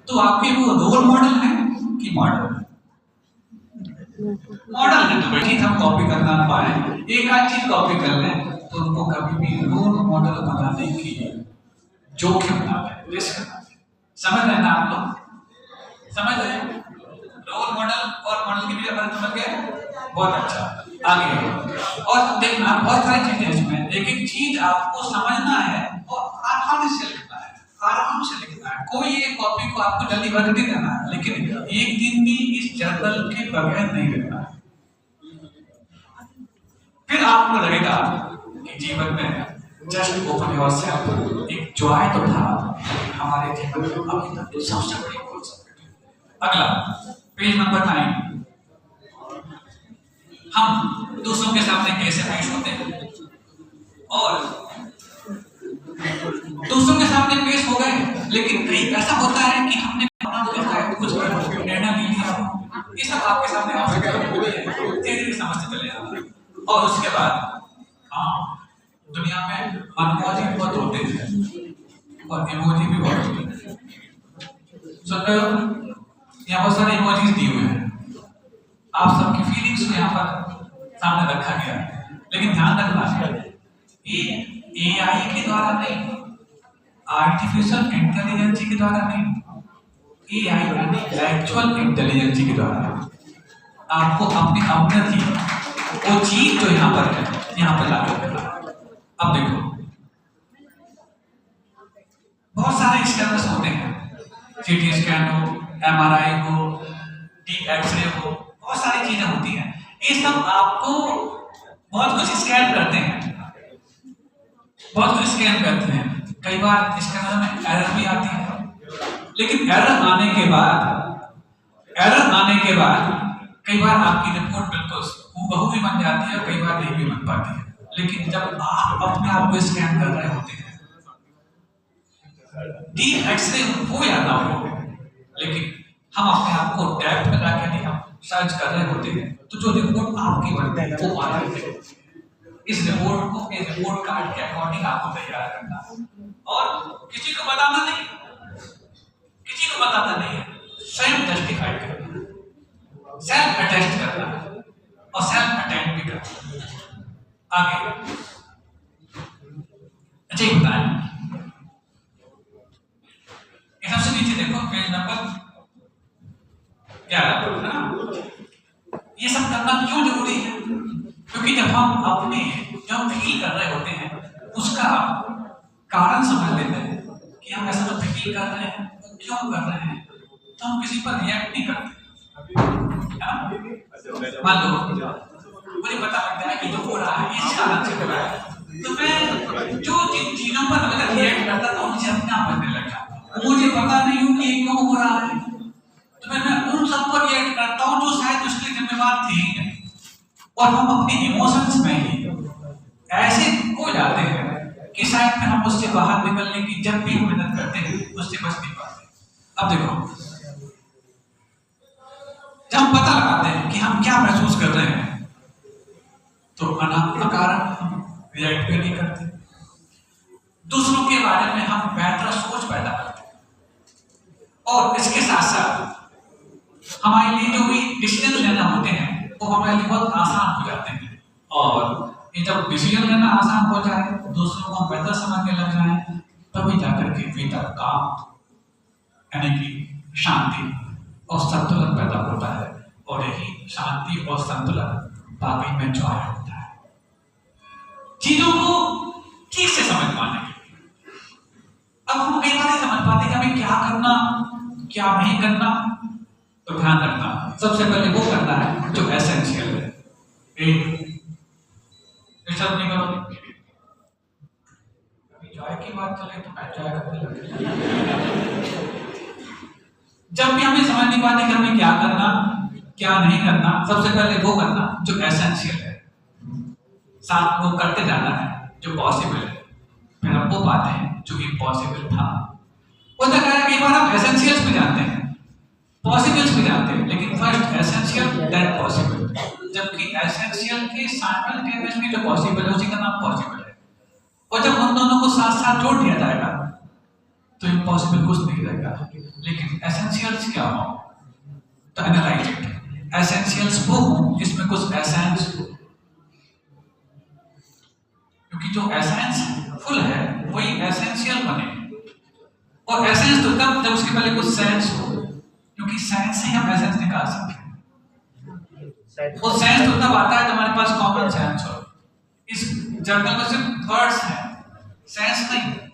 तो आपके वो रोल मॉडल है कि मॉडल? मॉडल है तो चीज हम कॉपी कर ना पाए, एक आध चीज कॉपी कर लें तो उनको कभी भी रोल मॉडल बनाने की जोखिम ना है, रिस्क ना है। समझ रहे ना आप लोग? समझ रहे हैं? रोल मॉडल और मॉडल के बीच अंतर समझ गए? बहुत अच्छा। आगे और देखना बहुत सारी चीजें इसमें, एक एक चीज आपको समझना है और आसानी से लिखना है, आराम से लिखना है। कोई ये कॉपी को आपको जल्दी भर नहीं देना है, लेकिन एक दिन भी इस जर्नल के बगैर नहीं लिखना है। फिर आपको लगेगा कि जीवन में जस्ट ओपन योरसेल्फ एक जॉय तो था हमारे जीवन में, अभी तक तो सबसे बड़ी कॉन्सेप्ट है। अगला पेज नंबर 9। हम दूसरों के सामने कैसे पेश होते हैं, और दूसरों के सामने पेश हो गए, लेकिन कई ऐसा होता है कि हमने कुछ निर्णय नहीं लिया, ये सब आपके सामने आ सकता है, धीरे समझते चले जाना। और उसके बाद दुनिया में अनमोजी बहुत होते हैं और इमोजी भी बहुत होते हैं। सुन रहे हो? यहाँ बहुत सारे इमोजीज दिए हुए हैं, आप सबकी फीलिंग्स को यहाँ पर सामने रखा गया है, लेकिन ध्यान रखना ये एआई के द्वारा नहीं, आर्टिफिशियल इंटेलिजेंस के द्वारा नहीं, एआई एक्चुअल इंटेलिजेंस के द्वारा आपको अपनी अपनी वो चीज जो यहाँ पर है यहाँ पर लागू करना। अब देखो बहुत सारे स्कैनर्स होते हैं, सीटी स्कैन हो, एमआरआई हो, डी एक्सरे हो, बहुत सारी चीजें होती हैं। ये सब आपको बहुत कुछ स्कैन करते हैं, बहुत कुछ स्कैन करते हैं। कई बार स्कैनर में एरर भी आती है, लेकिन एरर आने के बाद कई बार आपकी रिपोर्ट बिल्कुल हूबहू भी बन जाती है, कई बार नहीं भी बन पाती है। लेकिन जब आप अपने आप को स्कैन कर रहे होते हैं, डी एक्सरे हो या ना हो, लेकिन हम अपने आप को टैब में जाके नहीं हम सर्च कर रहे होते हैं, तो जो रिपोर्ट आपकी बनती है वो आ रही है। इस रिपोर्ट को एक रिपोर्ट कार्ड के अकॉर्डिंग आपको तैयार करना है, और किसी को बताना नहीं है, स्वयं जस्टिफाई करना, सेल्फ अटेस्ट करना और सेल्फ अटेंड भी करना। आगे अच्छा ये बताएं, सबसे नीचे देखो पेज नंबर 11 है ना। ये सब करना क्यों जरूरी है? क्योंकि जब हम अपने जो फील कर रहे होते हैं उसका कारण समझ लेते हैं कि हम ऐसा जो फील कर रहे हैं वो क्यों कर रहे हैं, तो हम किसी पर रिएक्ट नहीं करते। मान लो मुझे पता लगता है कि जो हो रहा है इस कारण से हो रहा है, तो मैं जो जिन चीजों पर अगर रिएक्ट करता था उनसे अपने आप बनने लगा, मुझे पता नहीं हो कि क्यों हो रहा है, तो मैं उन सब पर रिएक्ट करता हूँ जो शायद उसके जिम्मेवार थे ही नहीं। और हम अपने इमोशंस में ही ऐसे खो जाते हैं कि शायद फिर हम उससे बाहर निकलने की जब भी मेहनत करते हैं उससे बच नहीं पाते। अब देखो जब हम पता लगाते हैं कि हम क्या महसूस कर रहे हैं, तो अकारण हम रिएक्ट भी नहीं करते, दूसरों के बारे में हम बेहतर सोच पैदा करते हैं, और इसके साथ साथ हमारे लिए जो भी डिसीजन लेना होते हैं वो हमारे लिए बहुत आसान हो जाते हैं। और ये जब डिसीजन लेना आसान हो जाए, दूसरों को बेहतर समझने लग जाए, तभी जाकर के भीतर काम यानी कि शांति और संतुलन पैदा होता है, और यही शांति और संतुलन बाकी में जॉय होता है। चीजों को ठीक से समझ पाने के लिए अब हम कई बार नहीं समझ पाते कि हमें क्या करना क्या नहीं करना, तो ध्यान रखना सबसे पहले वो करना है जो एसेंशियल है। डिस्टर्ब नहीं करो, अभी जॉय की बात चले तो मैं जॉय करने लगे। जब भी हमें समझ नहीं पाते कि हमें क्या करना क्या नहीं करना, सबसे पहले वो करना जो एसेंशियल है, साथ वो करते जाना है जो पॉसिबल है, फिर हम वो पाते हैं जो इम्पॉसिबल था। वो तक है कई बार हम एसेंशियल्स में जाते हैं, पॉसिबल्स में जाते हैं, लेकिन फर्स्ट एसेंशियल देन पॉसिबल, जबकि एसेंशियल के साइमल्टेनियसली जो पॉसिबल है उसी का नाम पॉसिबल है। और जब उन दोनों को साथ साथ जोड़ दिया जाएगा तो इम्पॉसिबल कुछ नहीं रहेगा। लेकिन एसेंशियल्स क्या हो, तो एनालाइज इट। एसेंशियल्स वो हो जिसमें कुछ एसेंस हो, क्योंकि जो एसेंस फुल है वही एसेंशियल बने। और एसेंस तो तब जब उसके पहले कुछ सेंस हो, क्योंकि सेंस से हम एसेंस निकाल सकते हैं। वो सेंस तो तब आता है जब हमारे पास कॉमन सेंस हो। इस जर्नल में सिर्फ वर्ड्स हैं, सेंस नहीं।